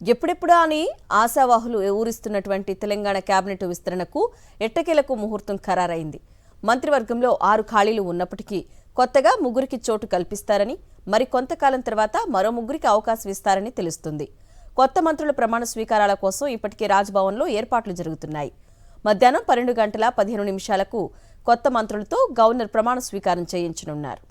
ఎప్పుడెప్పుడా అని ఆశావాహులు ఊరిస్తున్నటువంటి తెలంగాణ కేబినెట్ విస్తరణకు ఎట్టకేలకు ముహూర్తం ఖరారైంది. మంత్రివర్గంలో 6 ఖాళీలు ఉన్నప్పటికీ కొత్తగా 3కి చోటు కల్పిస్తారని, మరి కొంతకాలం తర్వాత మరో 3కి అవకాశం ఇస్తారని తెలుస్తుంది. కొత్త మంత్రుల ప్రమాణ స్వీకారాల కోసం ఇప్పటికే రాజ్భవన్లో ఏర్పాట్లు జరుగుతున్నాయి. మధ్యాహ్నం 12 గంటల 15 నిమిషాలకు కొత్త మంత్రులతో గవర్నర్ ప్రమాణ స్వీకారం చేయించనున్నారు.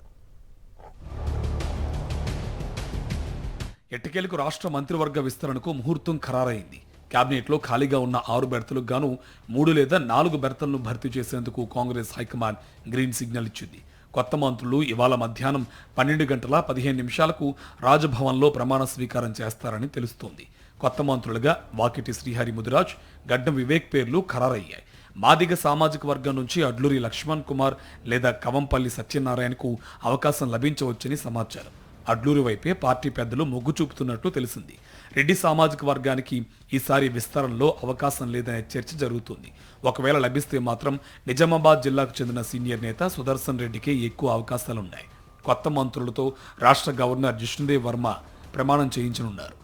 ఎట్టకేలకు రాష్ట్ర మంత్రివర్గ విస్తరణకు ముహూర్తం ఖరారైంది. కేబినెట్లో ఖాళీగా ఉన్న 6 బెర్తులకు గాను 3 లేదా 4 బెర్తలను భర్తీ చేసేందుకు కాంగ్రెస్ హైకమాండ్ గ్రీన్ సిగ్నల్ ఇచ్చింది. కొత్త మంత్రులు ఇవాళ మధ్యాహ్నం 12 గంటల 15 నిమిషాలకు రాజ్భవన్లో ప్రమాణ స్వీకారం చేస్తారని తెలుస్తోంది. కొత్త మంత్రులుగా వాకిటి శ్రీహరి ముదిరాజ్, గడ్డం వివేక్ పేర్లు ఖరారయ్యాయి. మాదిగ సామాజిక వర్గం నుంచి అడ్లూరి లక్ష్మణ్ కుమార్ లేదా కవంపల్లి సత్యనారాయణకు అవకాశం లభించవచ్చని సమాచారం. అడ్లూరి వైపే పార్టీ పెద్దలు మొగ్గు చూపుతున్నట్లు తెలిసింది. రెడ్డి సామాజిక వర్గానికి ఈసారి విస్తరణలో అవకాశం లేదనే చర్చ జరుగుతుంది. ఒకవేళ లభిస్తే మాత్రం నిజామాబాద్ జిల్లాకు చెందిన సీనియర్ నేత సుదర్శన్ రెడ్డికే ఎక్కువ అవకాశాలున్నాయి. కొత్త మంత్రులతో రాష్ట్ర గవర్నర్ జిష్ణుదేవ్ వర్మ ప్రమాణం చేయించనున్నారు.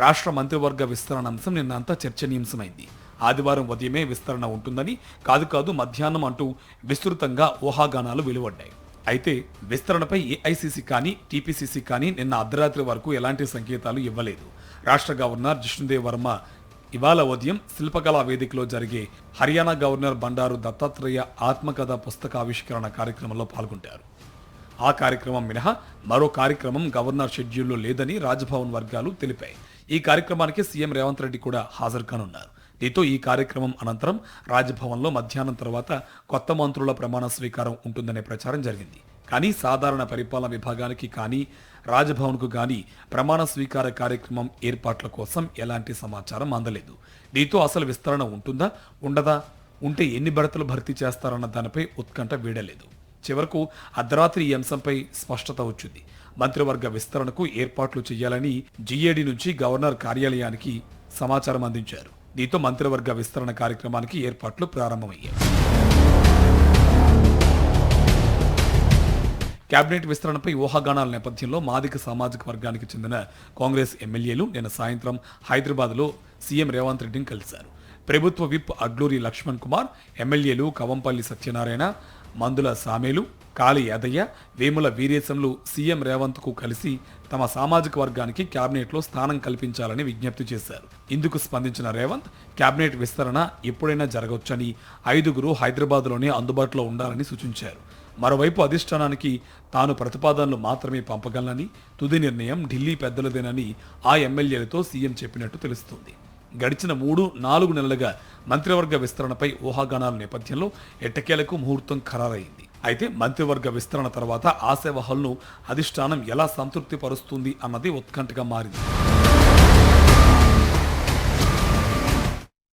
రాష్ట్ర మంత్రివర్గ విస్తరణ అంశం నిన్నంతా చర్చనీయాంశమైంది. ఆదివారం ఉదయమే విస్తరణ ఉంటుందని, కాదు మధ్యాహ్నం అంటూ విస్తృతంగా ఊహాగానాలు వెలువడ్డాయి. అయితే విస్తరణపై ఏఐసీసీ కానీ టీపీసీసీ కానీ నిన్న అర్ధరాత్రి వరకు ఎలాంటి సంకేతాలు ఇవ్వలేదు. రాష్ట్ర గవర్నర్ జిష్ణుదేవ్ వర్మ ఇవాళ ఉదయం శిల్పకళా వేదికలో జరిగే హర్యానా గవర్నర్ బండారు దత్తాత్రేయ ఆత్మకథ పుస్తకావిష్కరణ కార్యక్రమంలో పాల్గొంటారు. ఆ కార్యక్రమం మినహా మరో కార్యక్రమం గవర్నర్ షెడ్యూల్లో లేదని రాజ్భవన్ వర్గాలు తెలిపాయి. ఈ కార్యక్రమానికి సీఎం రేవంత్ రెడ్డి కూడా హాజరు కానున్నారు. దీంతో ఈ కార్యక్రమం అనంతరం రాజ్భవన్లో మధ్యాహ్నం తర్వాత కొత్త మంత్రుల ప్రమాణ స్వీకారం ఉంటుందనే ప్రచారం జరిగింది. కానీ సాధారణ పరిపాలన విభాగానికి కానీ రాజ్భవన్కు కానీ ప్రమాణ స్వీకార కార్యక్రమం ఏర్పాట్ల కోసం ఎలాంటి సమాచారం అందలేదు. దీంతో అసలు విస్తరణ ఉంటుందా ఉండదా, ఉంటే ఎన్ని బెర్తలు భర్తీ చేస్తారన్న దానిపై ఉత్కంఠ వీడలేదు. చివరకు అర్ధరాత్రి ఈ అంశంపై స్పష్టత వచ్చింది. మంత్రివర్గ విస్తరణకు ఏర్పాట్లు చేయాలని జీఏడీ నుంచి గవర్నర్ కార్యాలయానికి సమాచారం అందించారు. దీంతో మంత్రివర్గ విస్తరణ కార్యక్రమానికి ఏర్పాట్లు ప్రారంభమయ్యాయి. కేబినెట్ విస్తరణపై ఊహాగానాల నేపథ్యంలో మాదిక సామాజిక వర్గానికి చెందిన కాంగ్రెస్ ఎమ్మెల్యేలు నిన్న సాయంత్రం హైదరాబాద్లో సీఎం రేవంత్ రెడ్డిని కలిశారు. ప్రభుత్వ విప్ అడ్లూరి లక్ష్మణ్ కుమార్, ఎమ్మెల్యేలు కవంపల్లి సత్యనారాయణ, మందుల సామేలు, కాళి యాదయ్య, వేముల వీరేశంలు సీఎం రేవంత్కు కలిసి తమ సామాజిక వర్గానికి కేబినెట్లో స్థానం కల్పించాలని విజ్ఞప్తి చేశారు. ఇందుకు స్పందించిన రేవంత్ కేబినెట్ విస్తరణ ఎప్పుడైనా జరగవచ్చని, 5గురు హైదరాబాద్లోనే అందుబాటులో ఉండాలని సూచించారు. మరోవైపు అధిష్టానానికి తాను ప్రతిపాదనలు మాత్రమే పంపగలనని, తుది నిర్ణయం ఢిల్లీ పెద్దలదేనని ఆ ఎమ్మెల్యేలతో సీఎం చెప్పినట్టు తెలుస్తోంది. గడిచిన 3-4 నెలలుగా మంత్రివర్గ విస్తరణపై ఊహాగానాల నేపథ్యంలో ఎట్టకేలకు ముహూర్తం ఖరారైంది. అయితే మంత్రివర్గ విస్తరణ తర్వాత ఆశావహులను అధిష్టానం ఎలా సంతృప్తి పరుస్తుంది అన్నది ఉత్కంఠగా మారింది.